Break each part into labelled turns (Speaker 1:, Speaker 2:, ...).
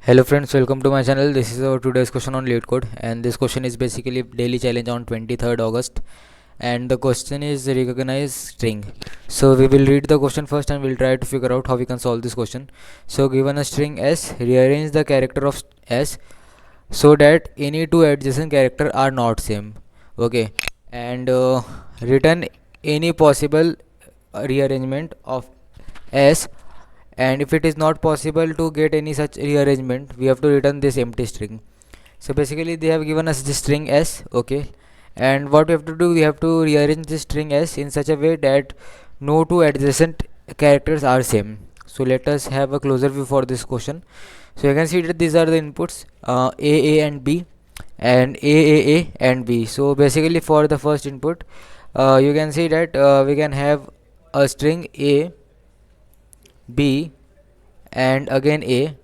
Speaker 1: Hello friends, welcome to my channel. This is our today's question on LeetCode, and this question is basically daily challenge on 23rd August, and the question is recognize string. So we will read the question first and we'll try to figure out how we can solve this question. So given a string s, rearrange the character of s so that any two adjacent character are not same. Okay, and return any possible rearrangement of s, and if it is not possible to get any such rearrangement, we have to return this empty string. So basically they have given us this string s. Okay, and what we have to do, we have to rearrange this string s in such a way that no two adjacent characters are same. So let us have a closer view for this question. So you can see that these are the inputs, a and b, and a and b. So basically for the first input, you can see that we can have a string a, b, and again a.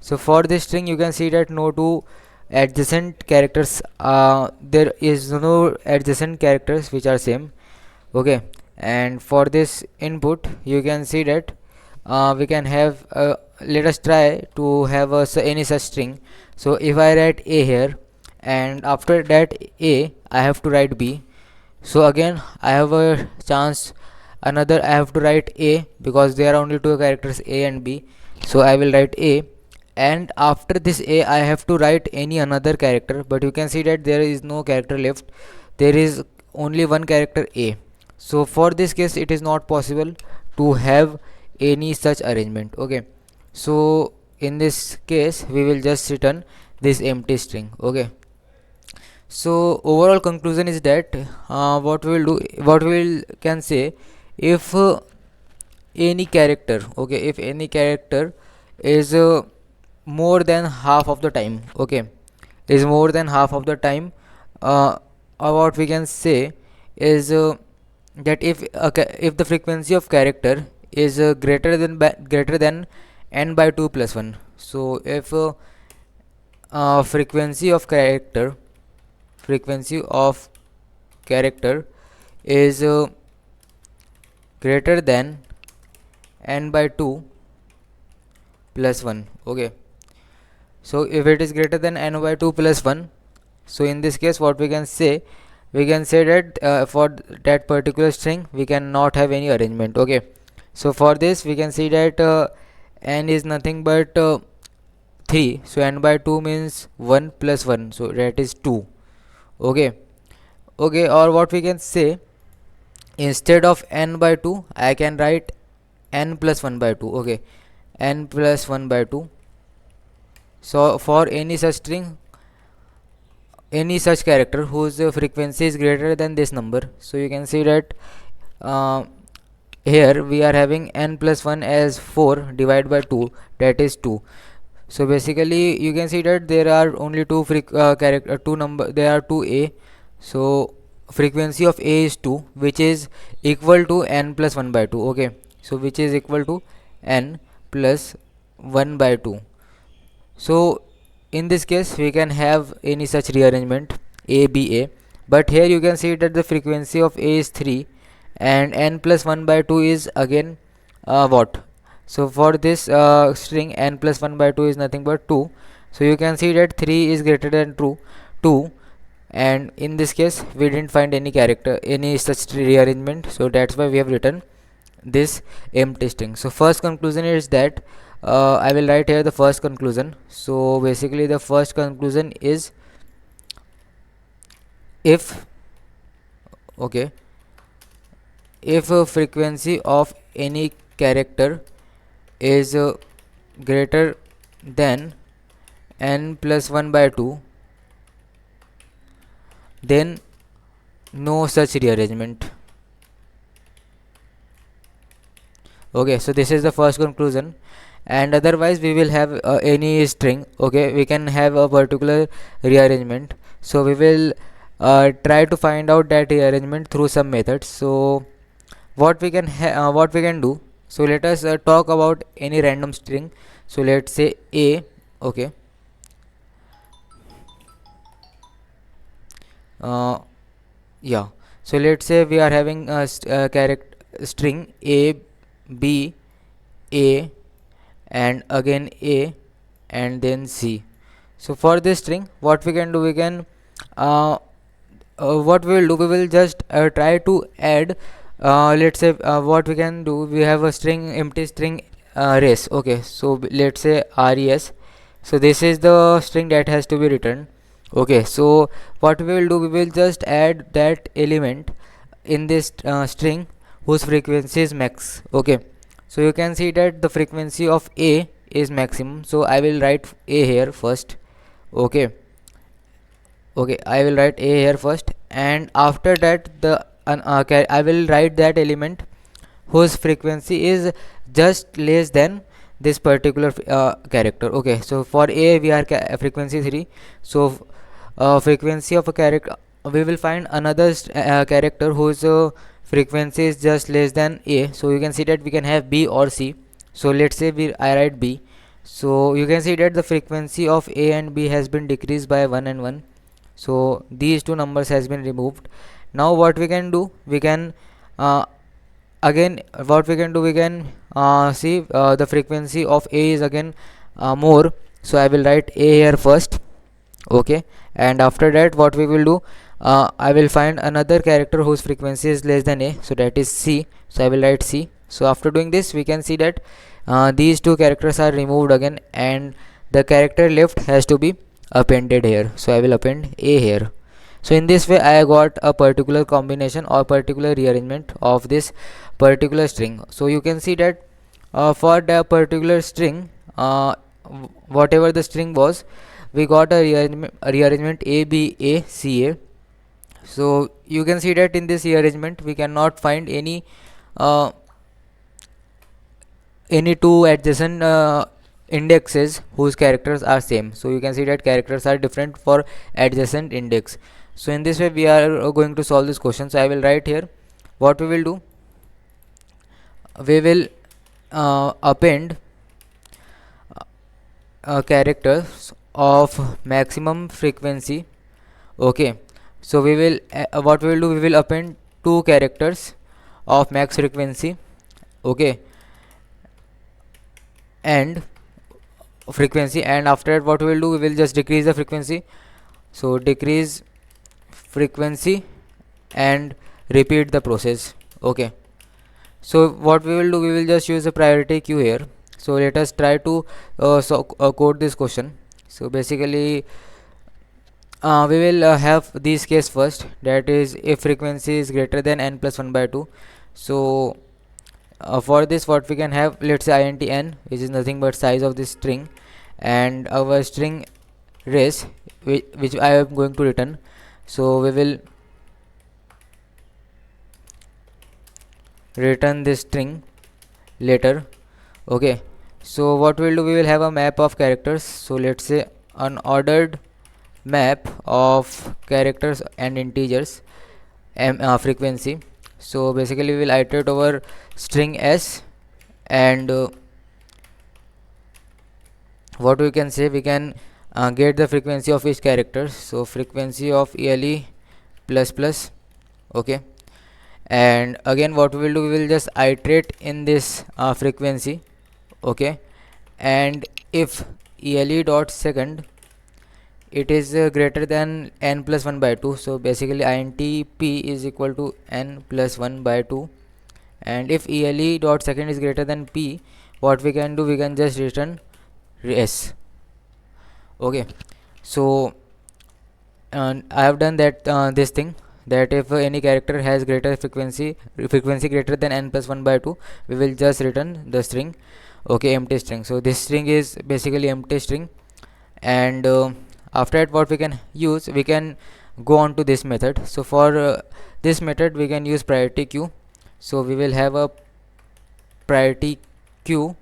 Speaker 1: So for this string you can see that no two adjacent characters, there is no adjacent characters which are same. Okay, and for this input you can see that we can have, let us try to have any such string. So if I write a here, and after that a I have to write b, so again I have a chance, another I have to write a, because there are only two characters a and b. So I will write a, and after this a I have to write any another character, but you can see that there is no character left, there is only one character a. So for this case it is not possible to have any such arrangement. Okay, so in this case we will just return this empty string. Okay, so overall conclusion is that what we will do, what we will can say, if any character, okay, if any character is more than half of the time, okay, is more than half of the time, or what we can say is that if the frequency of character is greater than n by 2 plus 1. So if frequency of character, frequency of character is greater than n by 2 plus 1. Okay, so if it is greater than n by 2 plus 1, so in this case what we can say, we can say that for that particular string we cannot have any arrangement. Okay, so for this we can see that n is nothing but 3, so n by 2 means 1 plus 1, so that is 2. Okay, okay, or what we can say, instead of n by 2 I can write n plus 1 by 2. Okay, n plus 1 by 2. So for any such string, any such character whose frequency is greater than this number, so you can see that uh, here we are having n plus 1 as 4 divided by 2, that is 2. So basically you can see that there are only two number, there are two a. So frequency of a is 2, which is equal to n plus 1 by 2. Okay, so which is equal to n plus 1 by 2. So in this case we can have any such rearrangement a b a, but here you can see that the frequency of a is 3 and n plus 1 by 2 is again what. So for this string n plus 1 by 2 is nothing but 2. So you can see that 3 is greater than 2, and in this case we didn't find any character, any such rearrangement, so that's why we have written this empty string. So first conclusion is that I will write here the first conclusion. So basically the first conclusion is, if, okay, if frequency of any character is greater than n plus 1 by 2, then no such rearrangement. Okay, so this is the first conclusion, and otherwise we will have any string. Okay, we can have a particular rearrangement, so we will try to find out that rearrangement through some methods. So what we can what we can do, so let us talk about any random string. So let's say a. Okay, uh, yeah, so let's say we are having a character string a, b, a, and again a, and then C. So for this string, what we can do, we can what we will do, we will just try to add, let's say, what we can do, we have a string, empty string, res. Okay, so let's say res. So this is the string that has to be returned. Okay, so what we will do, we will just add that element in this string whose frequency is max. Okay, so you can see that the frequency of a is maximum, so I will write a here first. Okay, I will write a here first, and after that the I will write that element whose frequency is just less than this particular character. Okay, so for a we are frequency 3, so frequency of a character, we will find another character whose frequency is just less than a. So you can see that we can have b or c. So let's say I write b. So you can see that the frequency of a and b has been decreased by 1 and 1. So these two numbers has been removed. Now what we can do, we can uh, again what we can do, we can see the frequency of a is again more. So I will write a here first. Okay, and after that what we will do, I will find another character whose frequency is less than a, so that is c. So I will write c. So after doing this, we can see that these two characters are removed again, and the character left has to be appended here. So I will append a here. So in this way I got a particular combination or particular rearrangement of this particular string. So you can see that for the particular string, whatever the string was, we got a rearrangement a b a c a. So you can see that in this rearrangement we cannot find uh, any two adjacent indexes whose characters are same. So you can see that characters are different for adjacent index. So in this way we are going to solve this question. So I will write here, what we will do, we will append characters of maximum frequency. Okay, so we will what we will do, we will append two characters of max frequency. Okay, and frequency, and after that what we will do, we will just decrease the frequency. So decrease frequency and repeat the process. Okay, so what we will do, we will just use a priority queue here. So let us try to code this question. So basically we will have this case first, that is if frequency is greater than n plus 1 by 2. So for this what we can have, let's say int n, which is nothing but size of this string, and our string res, which I am going to return. So we will return this string later. Okay, so what we'll do, we will have a map of characters. So let's say an ordered map of characters and integers frequency. So basically we will iterate over string s, and what we can say, we can get the frequency of each character. So frequency of ele plus plus. Okay, and again what we will do, we will just iterate in this frequency. Okay, and if ele dot second it is greater than n plus 1 by 2, so basically int p is equal to n plus 1 by 2. And if ele dot second is greater than p, what we can do, we can just return s. Okay, so I have done that this thing, that if any character has greater frequency greater than n plus 1 by 2, we will just return the string. Okay, empty string. So this string is basically empty string, and after that what we can use, we can go on to this method. So for this method we can use priority queue. So we will have a priority queue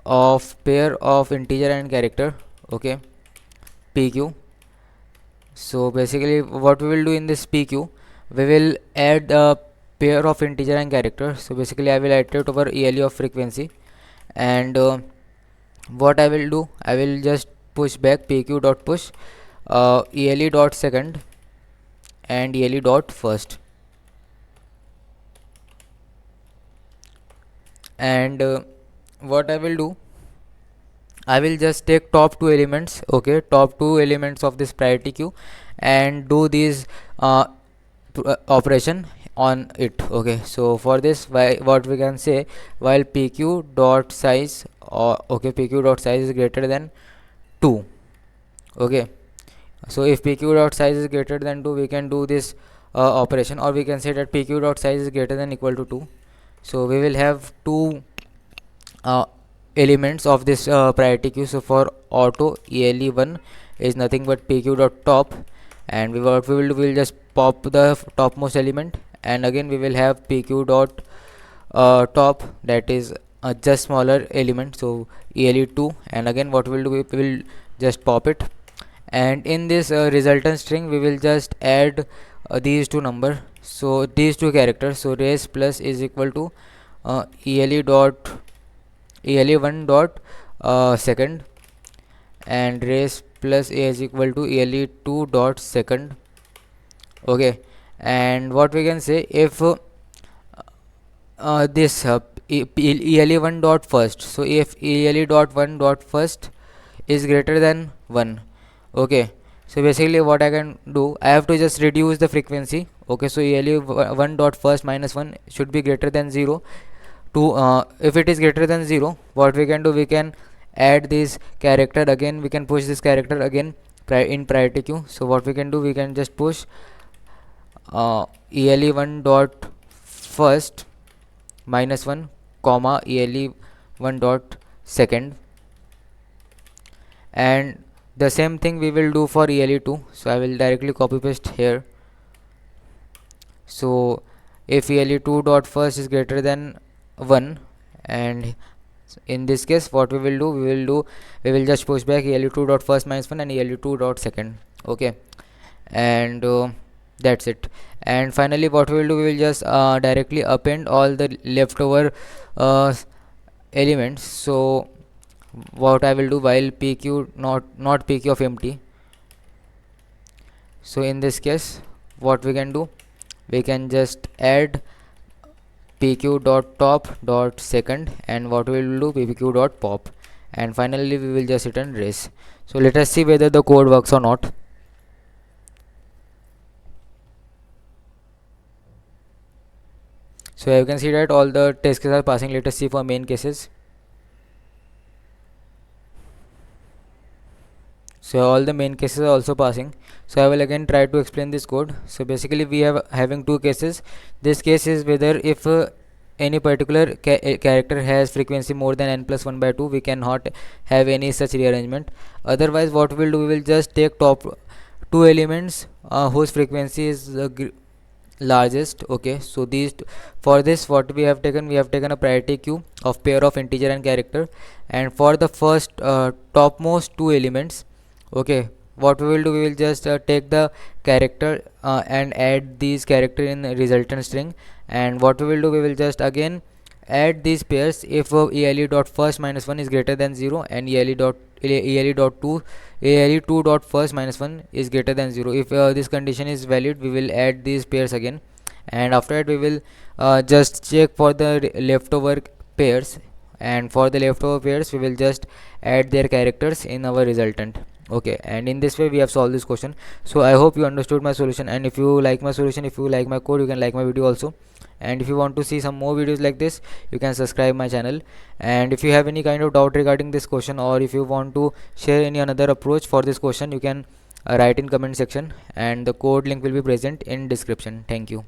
Speaker 1: of pair of integer and character. Okay, pq. So basically what we will do in this pq, we will add a pair of integer and character. So basically I will iterate over ele of frequency, and what I will do, I will just push back pq dot push ele dot second and ele dot first, and what I will do, I will just take top two elements, okay, top two elements of this priority queue, and do these operation on it. Okay, so for this, what we can say, while pq dot size, or okay, pq dot size is greater than 2. Okay, so if pq dot size is greater than 2, we can do this operation, or we can say that pq dot size is greater than equal to 2. So we will have two uh, elements of this priority queue. So for auto, ele1 is nothing but pq dot top, and what we will do, we will just pop the topmost element, and again we will have pq dot top, that is just smaller element, so ele2, and again what we will do, we will just pop it, and in this resultant string we will just add these two number, so these two characters, so race plus is equal to ele dot ele1 dot second, and race plus a is equal to ele2 dot second. Okay, and what we can say, if this ele1 dot first, so if ele dot 1 dot first is greater than 1, okay, so basically what I can do, I have to just reduce the frequency. Okay, so ele1 dot first minus 1 should be greater than 0 to if it is greater than 0, what we can do, we can add this character again, we can push this character again in priority queue. So what we can do, we can just push ele1 dot first minus 1 comma ele1 dot second, and the same thing we will do for ele2. So I will directly copy paste here. So if ele2 dot first is greater than 1, and in this case what we will do, we will just push back ele2 dot first minus 1 and ele2 dot second. Okay, and that's it. And finally what we will do, we will just directly append all the leftover elements. So what I will do, while pq not pq of empty, so in this case what we can do, we can just add pq dot top dot second, and what we will do, pq dot pop, and finally we will just return race. So let us see whether the code works or not. So you can see that all the test cases are passing. Let us see for main cases. So all the main cases are also passing. So I will again try to explain this code. So basically we have having two cases. This case is whether if any particular character has frequency more than n plus 1 by 2, we cannot have any such rearrangement. Otherwise what we will do, we will just take top two elements whose frequency is largest. Okay, so these for this what we have taken, we have taken a priority queue of pair of integer and character, and for the first topmost two elements, okay, what we will do, we will just take the character and add these character in resultant string, and what we will do, we will just again add these pairs if ele dot first minus 1 is greater than 0, and ele dot 2 ele2 dot first minus 1 is greater than 0. If this condition is valid, we will add these pairs again, and after that we will just check for the leftover pairs, and for the leftover pairs we will just add their characters in our resultant. Okay, and in this way we have solved this question. So I hope you understood my solution, and if you like my solution, if you like my code, you can like my video also, and if you want to see some more videos like this, you can subscribe my channel. And if you have any kind of doubt regarding this question, or if you want to share any another approach for this question, you can write in comment section, and the code link will be present in description. Thank you.